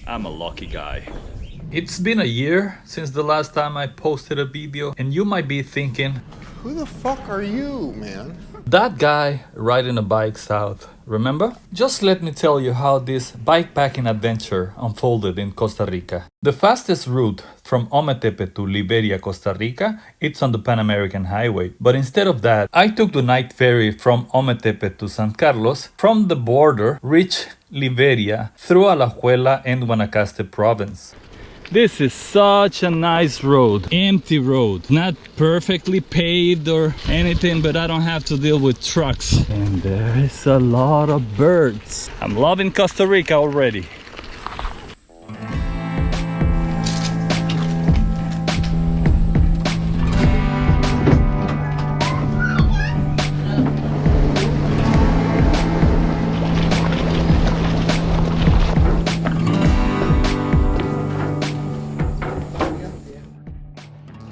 I'm a lucky guy. It's been a year since the last time I posted a video, and you might be thinking, Who the fuck are you, man? that guy riding a bike south, remember? Just let me tell you how this bikepacking adventure unfolded in Costa Rica. The fastest route from Ometepe to Liberia, Costa Rica, it's on the Pan American Highway. But instead of that, I took the night ferry from Ometepe to San Carlos, from the border, reached Liberia through Alajuela and Guanacaste province. This is such a nice road, empty road, not perfectly paved or anything, but I don't have to deal with trucks. And there is a lot of birds. I'm loving Costa Rica already.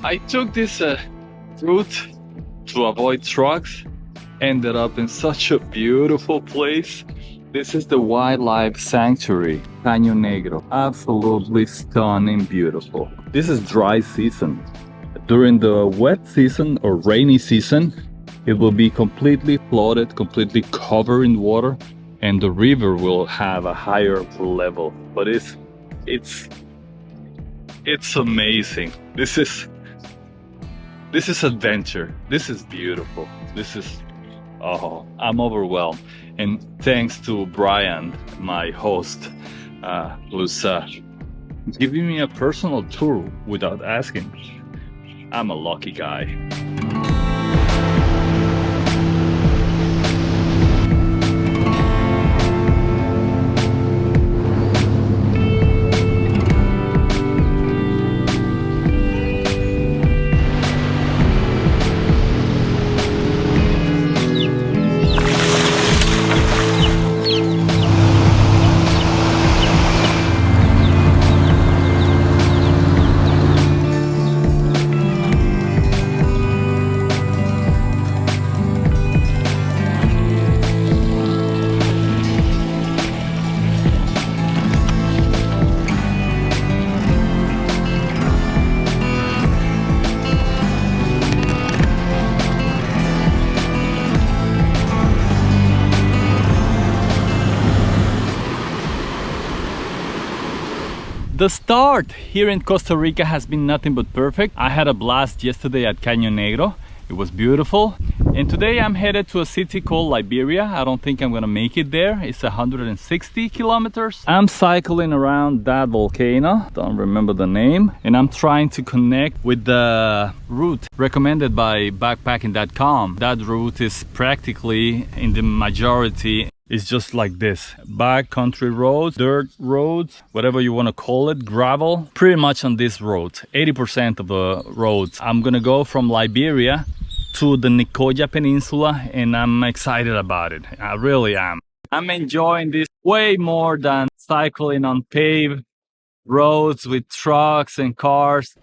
I took this route to avoid trucks, ended up in such a beautiful place. This is the wildlife sanctuary, Caño Negro. Absolutely stunning, beautiful. This is dry season. During the wet season or rainy season, it will be completely flooded, completely covered in water, and the river will have a higher level. But it's amazing. This is adventure. This is beautiful. Oh, I'm overwhelmed. And thanks to Brian, my host, who's giving me a personal tour without asking. I'm a lucky guy. The start here in Costa Rica has been nothing but perfect. I had a blast yesterday at Caño Negro. It was beautiful. And today I'm headed to a city called Liberia. I don't think I'm gonna make it there. It's 160 kilometers. I'm cycling around that volcano. Don't remember the name. And I'm trying to connect with the route recommended by backpacking.com. That route is practically in the majority. It's just like this, backcountry roads, dirt roads, whatever you want to call it, gravel, pretty much on this road, 80% of the roads. I'm gonna go from Liberia to the Nicoya Peninsula, and I'm excited about it. I really am. I'm enjoying this way more than cycling on paved roads with trucks and cars.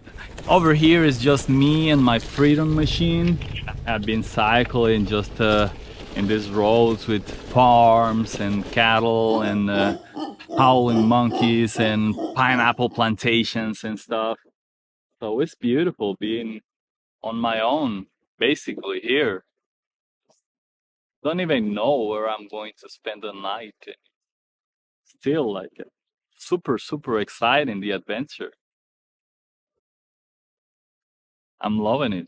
Over here is just me and my freedom machine. I've been cycling just in these roads with farms and cattle and howling monkeys and pineapple plantations and stuff. So it's beautiful being on my own, basically here. Don't even know where I'm going to spend the night. Still like super exciting, the adventure. I'm loving it.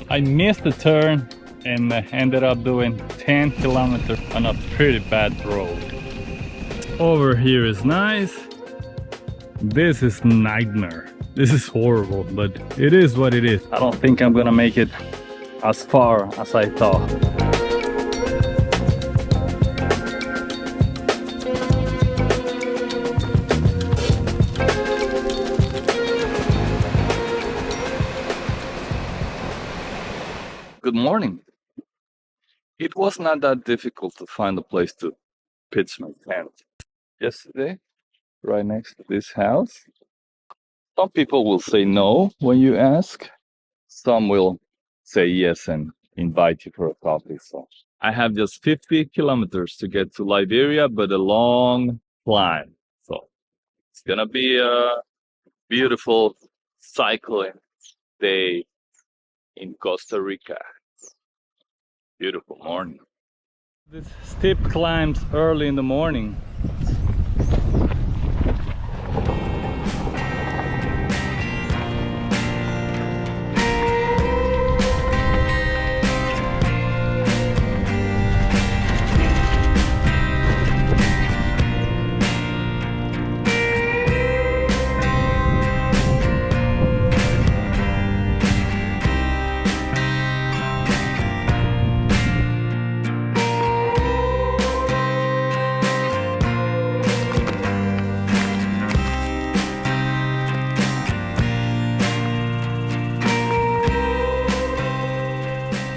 I missed the turn and ended up doing 10 kilometers on a pretty bad road. Over here is nice. This is nightmare. This is horrible, but it is what it is. I don't think I'm gonna make it as far as I thought. Good morning. It was not that difficult to find a place to pitch my tent. Yesterday, right next to this house. Some people will say no when you ask. Some will say yes and invite you for a coffee. So I have just 50 kilometers to get to Liberia, but a long climb. So it's gonna be a beautiful cycling day in Costa Rica. Beautiful morning. This steep climbs early in the morning.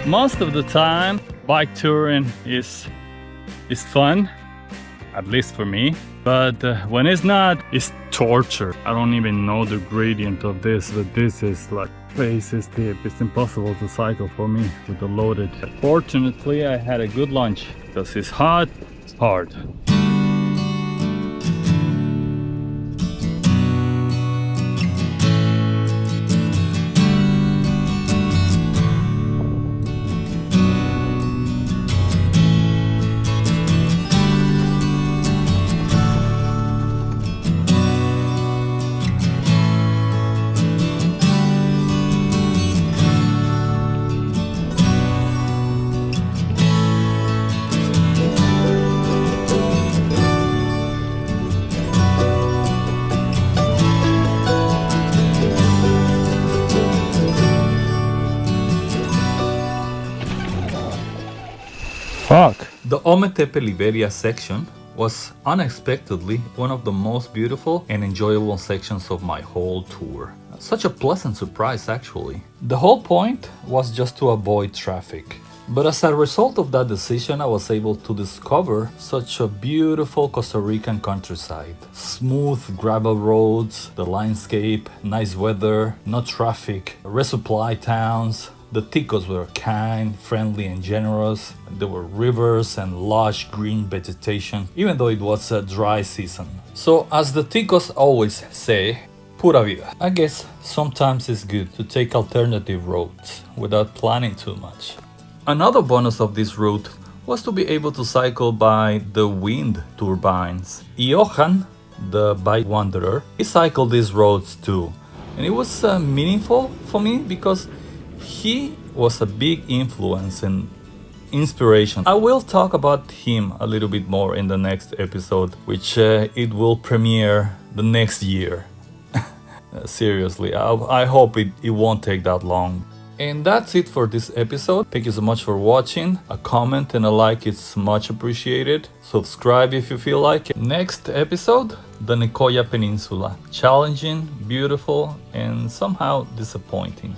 Most of the time, bike touring is fun, at least for me. But when it's not, it's torture. I don't even know the gradient of this, but this is like crazy steep. It's impossible to cycle for me with the loaded. Fortunately, I had a good lunch because it's hot, it's hard. Fuck. The Ometepe Liberia section was unexpectedly one of the most beautiful and enjoyable sections of my whole tour. Such a pleasant surprise, actually. The whole point was just to avoid traffic. But as a result of that decision, I was able to discover such a beautiful Costa Rican countryside. Smooth gravel roads, the landscape, nice weather, no traffic, resupply towns. The Ticos were kind, friendly and generous. There were rivers and lush green vegetation, even though it was a dry season. So as the Ticos always say, pura vida. I guess sometimes it's good to take alternative roads without planning too much. Another bonus of this route was to be able to cycle by the wind turbines. Johan, the bike wanderer, he cycled these roads too. And it was meaningful for me because he was a big influence and inspiration. I will talk about him a little bit more in the next episode, which it will premiere the next year. Seriously, I hope it won't take that long. And that's it for this episode. Thank you so much for watching. A comment and a like is much appreciated. Subscribe if you feel like it. Next episode, the Nicoya Peninsula. Challenging, beautiful, and somehow disappointing.